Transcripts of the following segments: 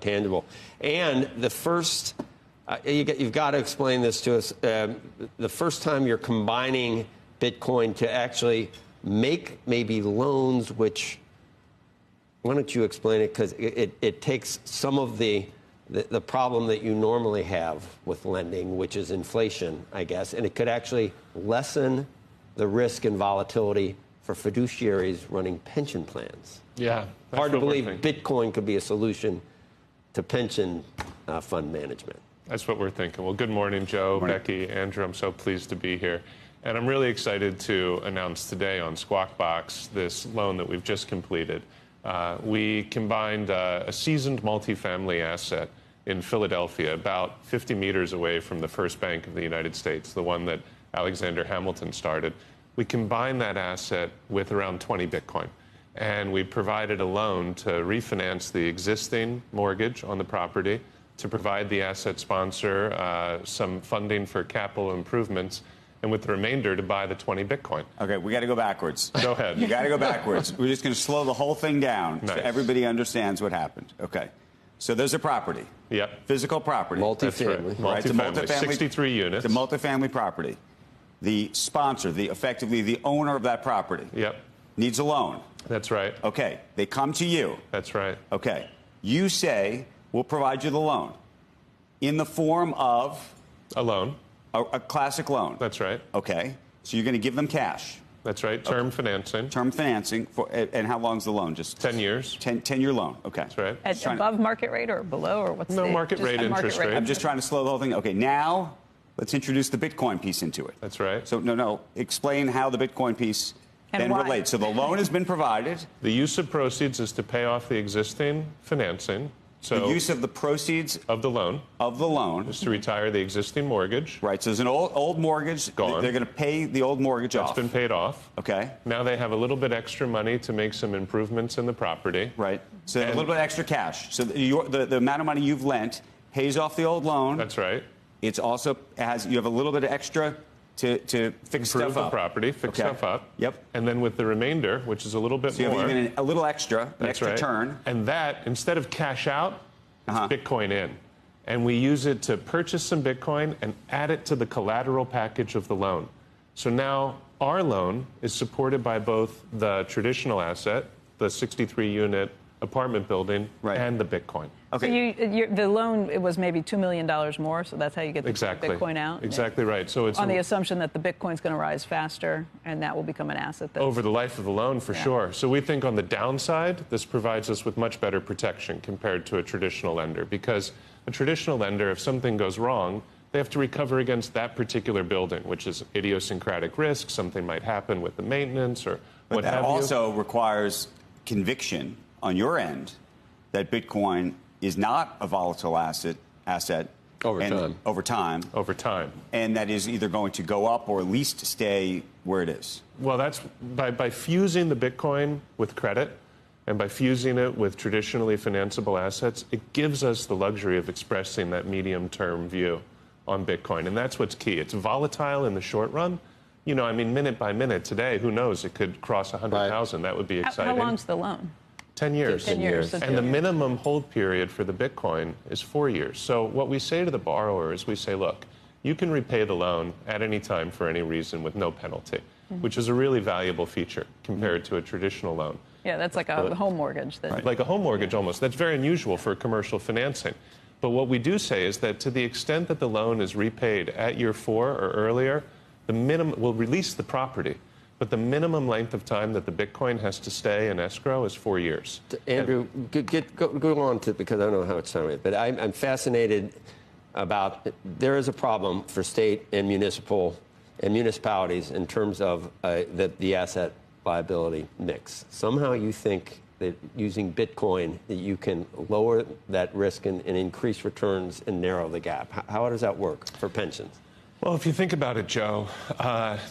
tangible. And the first, you've got to explain this to us, the first time you're combining Bitcoin to actually make maybe loans, which, why don't you explain it? Because it takes some of the problem that you normally have with lending, which is inflation, I guess, and it could actually lessen the risk and volatility for fiduciaries running pension plans. Yeah. Hard to believe Bitcoin could be a solution to pension fund management. That's what we're thinking. Well, good morning, Joe, Becky, Andrew. I'm so pleased to be here. And I'm really excited to announce today on Squawk Box this loan that we've just completed. We combined a seasoned multifamily asset in Philadelphia, about 50 meters away from the First Bank of the United States, the one that Alexander Hamilton started. We combined that asset with around 20 Bitcoin. And we provided a loan to refinance the existing mortgage on the property, to provide the asset sponsor some funding for capital improvements, and with the remainder to buy the 20 Bitcoin. Okay, we got to go backwards. Go ahead. You got to go backwards. We're just going to slow the whole thing down so Nice. everybody understands what happened. Okay. So there's a property. Yep. Physical property. Multifamily. Right, it's a Multifamily. 63 units. It's a multifamily property. The sponsor, effectively the owner of that property, Yep. needs a loan. That's right. Okay. They come to you. That's right. Okay. You say, we'll provide you the loan in the form of A loan. a classic loan. That's right. Okay. So you're going to give them cash. That's right. Term financing. Term financing. And how long's the loan? Just 10 years. 10-year loan. Okay. That's right. At above market rate or below, or what's No, the market just rate at interest rate. I'm just trying to slow the whole thing. Okay, now let's introduce the Bitcoin piece into it. That's right. So, no, explain how the Bitcoin piece And then why. relates. So the loan has been provided. The use of proceeds is to pay off the existing financing. So The use of the proceeds of the loan is to retire the existing mortgage. Right, so there's an old mortgage. Gone. They're going to pay the old mortgage off. That's been paid off. Okay. Now they have a little bit extra money to make some improvements in the property. Right. So a little bit extra cash. So the amount of money you've lent pays off the old loan. That's right. It's also you have a little bit of extra to fix Improve stuff the up. property, fix stuff up. Yep. And then with the remainder, which is a little bit So you more. have even a little extra, an That's extra right. turn. And that, instead of cash out, it's Bitcoin in. And we use it to purchase some Bitcoin and add it to the collateral package of the loan. So now our loan is supported by both the traditional asset, the 63-unit apartment building, and the Bitcoin. Okay. So the loan, it was maybe $2 million more, so that's how you get the Exactly. Bitcoin out? Exactly right. So it's on the assumption that the Bitcoin's going to rise faster, and that will become an asset. Over the life of the loan, for sure. So we think on the downside, this provides us with much better protection compared to a traditional lender, because a traditional lender, if something goes wrong, they have to recover against that particular building, which is idiosyncratic risk. Something might happen with the maintenance or what have you. But that also requires conviction on your end that Bitcoin is not a volatile asset over time, and that is either going to go up or at least stay where it is. Well, that's by fusing the Bitcoin with credit and by fusing it with traditionally financeable assets, it gives us the luxury of expressing that medium-term view on Bitcoin, and that's what's key. It's volatile in the short run. You know, I mean, minute by minute today, who knows? It could cross 100,000. That would be exciting. How long's the loan? 10 years. 10 years. And the minimum hold period for the Bitcoin is 4 years. So what we say to the borrower is we say, look, you can repay the loan at any time for any reason with no penalty, which is a really valuable feature compared to a traditional loan. Yeah, that's like a home mortgage. Like a home mortgage almost. That's very unusual for commercial financing. But what we do say is that to the extent that the loan is repaid at year 4 or earlier, the minimum will release the property. But the minimum length of time that the Bitcoin has to stay in escrow is 4 years. Andrew, go on to, because I don't know how much time it is, but I'm fascinated about, there is a problem for state and municipalities in terms of the asset liability mix. Somehow you think that using Bitcoin, that you can lower that risk and increase returns and narrow the gap. How does that work for pensions? Well, if you think about it, Joe,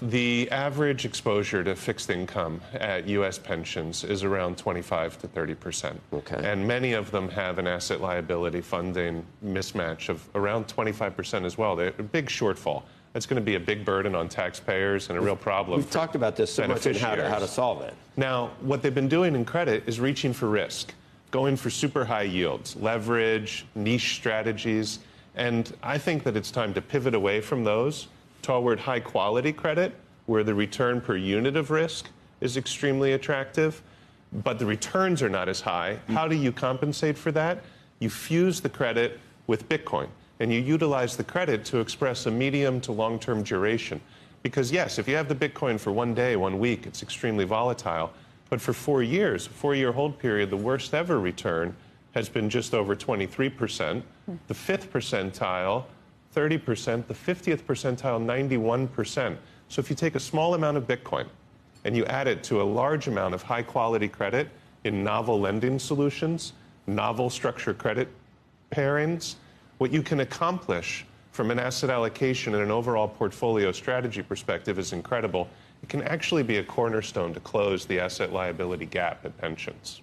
the average exposure to fixed income at U.S. pensions is around 25 to 30%. Okay. And many of them have an asset liability funding mismatch of around 25% as well. They're a big shortfall. That's going to be a big burden on taxpayers and a real problem. We've talked about this so much and how to solve it. Now, what they've been doing in credit is reaching for risk. going for super high yields, leverage, niche strategies. And I think that it's time to pivot away from those toward high quality credit, where the return per unit of risk is extremely attractive, but the returns are not as high. How do you compensate for that? You fuse the credit with Bitcoin, and you utilize the credit to express a medium to long-term duration. Because yes, if you have the Bitcoin for 1 day, 1 week, it's extremely volatile. But for 4 years, 4-year hold period, the worst ever return has been just over 23%. The 5th percentile, 30%. The 50th percentile, 91%. So if you take a small amount of Bitcoin and you add it to a large amount of high-quality credit in novel lending solutions, novel structured credit pairings, what you can accomplish from an asset allocation and an overall portfolio strategy perspective is incredible. It can actually be a cornerstone to close the asset liability gap at pensions.